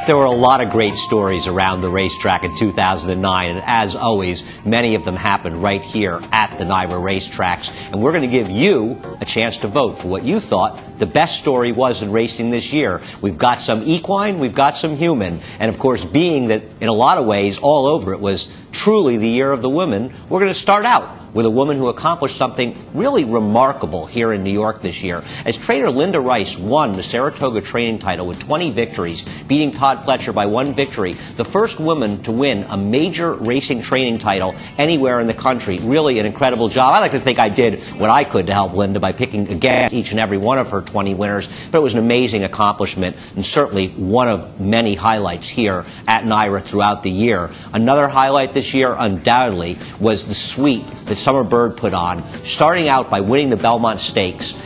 There were a lot of great stories around the racetrack in 2009, and as always, many of them happened right here at the NYRA racetracks. And we're going to give you a chance to vote for what you thought the best story was in racing this year. We've got some equine, we've got some human, and of course, being that in a lot of ways, all over it was truly the year of the women, we're going to start out with a woman who accomplished something really remarkable here in New York this year. As trainer Linda Rice won the Saratoga training title with 20 victories, beating Todd Fletcher by 1 victory, the first woman to win a major racing training title anywhere in the country. Really an incredible job. I like to think I did what I could to help Linda by picking against each and every one of her 20 winners, but it was an amazing accomplishment and certainly one of many highlights here at NYRA throughout the year. Another highlight this year, undoubtedly, was the sweep that Summer Bird put on, starting out by winning the Belmont Stakes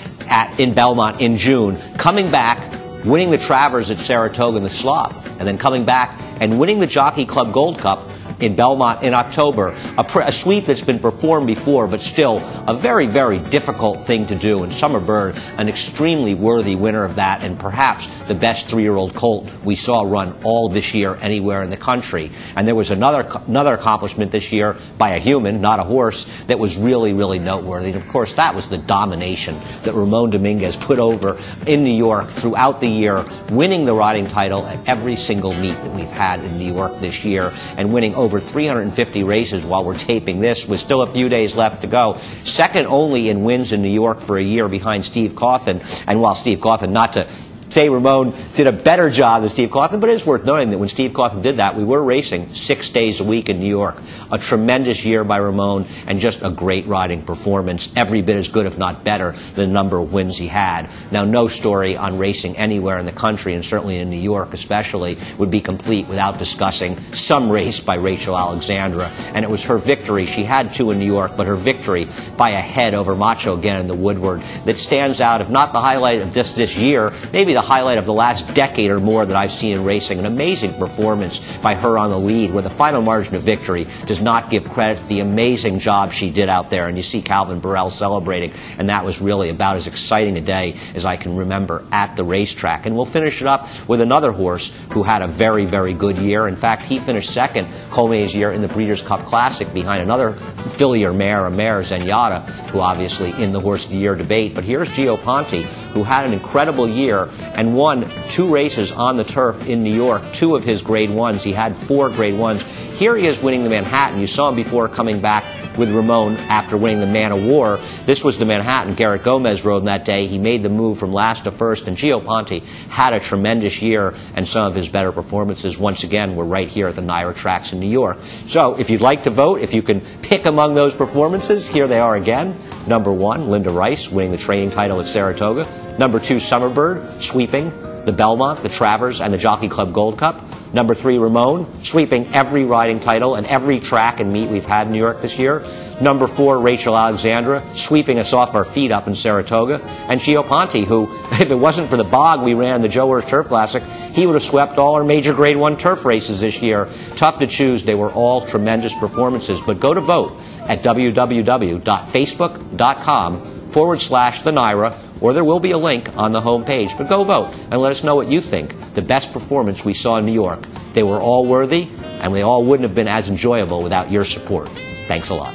in Belmont in June, coming back, winning the Travers at Saratoga in the slop, and then coming back and winning the Jockey Club Gold Cup in Belmont in October. A sweep that's been performed before, but still a very, very difficult thing to do. And Summer Bird, an extremely worthy winner of that, and perhaps the best 3-year-old colt we saw run all this year anywhere in the country. And there was another accomplishment this year by a human, not a horse, that was really, really noteworthy. And of course, that was the domination that Ramon Dominguez put over in New York throughout the year, winning the riding title at every single meet that we've had in New York this year, and winning over 350 races while we're taping this, with still a few days left to go. Second only in wins in New York for a year behind Steve Cawthon. And while Steve Cawthon, not to say Ramon did a better job than Steve Cawthon, but it is worth noting that when Steve Cawthon did that, we were racing 6 days a week in New York. A tremendous year by Ramon, and just a great riding performance, every bit as good, if not better, than the number of wins he had. Now, no story on racing anywhere in the country, and certainly in New York especially, would be complete without discussing some race by Rachel Alexandra. And it was her victory. She had 2 in New York, but her victory by a head over Macho again in the Woodward that stands out, if not the highlight of this year, maybe the highlight of the last decade or more that I've seen in racing. An amazing performance by her on the lead, where the final margin of victory does not give credit to the amazing job she did out there. And you see Calvin Burrell celebrating, and that was really about as exciting a day as I can remember at the racetrack. And we'll finish it up with another horse who had a very, very good year. In fact, he finished second Colmay's year in the Breeders' Cup Classic behind another filly or mare, Zenyatta, who obviously in the Horse of the Year debate. But here's Gio Ponti, who had an incredible year and won 2 races on the turf in New York, 2 of his Grade 1s. He had 4 Grade 1s. Here he is winning the Manhattan. You saw him before coming back with Ramon after winning the Man of War. This was the Manhattan Garrett Gomez rode that day. He made the move from last to first, and Gio Ponti had a tremendous year, and some of his better performances, once again, were right here at the NYRA tracks in New York. So if you'd like to vote, if you can pick among those performances, here they are again. Number 1, Linda Rice, winning the training title at Saratoga. Number 2, Summer Bird, sweeping the Belmont, the Travers, and the Jockey Club Gold Cup. Number 3, Ramon, sweeping every riding title and every track and meet we've had in New York this year. Number 4, Rachel Alexandra, sweeping us off our feet up in Saratoga. And Gio Ponti, who, if it wasn't for the bog we ran the Joe Hurst Turf Classic, he would have swept all our major Grade 1 turf races this year. Tough to choose. They were all tremendous performances. But go to vote at www.facebook.com/the NYRA, or there will be a link on the home page. But go vote and let us know what you think the best performance we saw in New York. They were all worthy, and they all wouldn't have been as enjoyable without your support. Thanks a lot.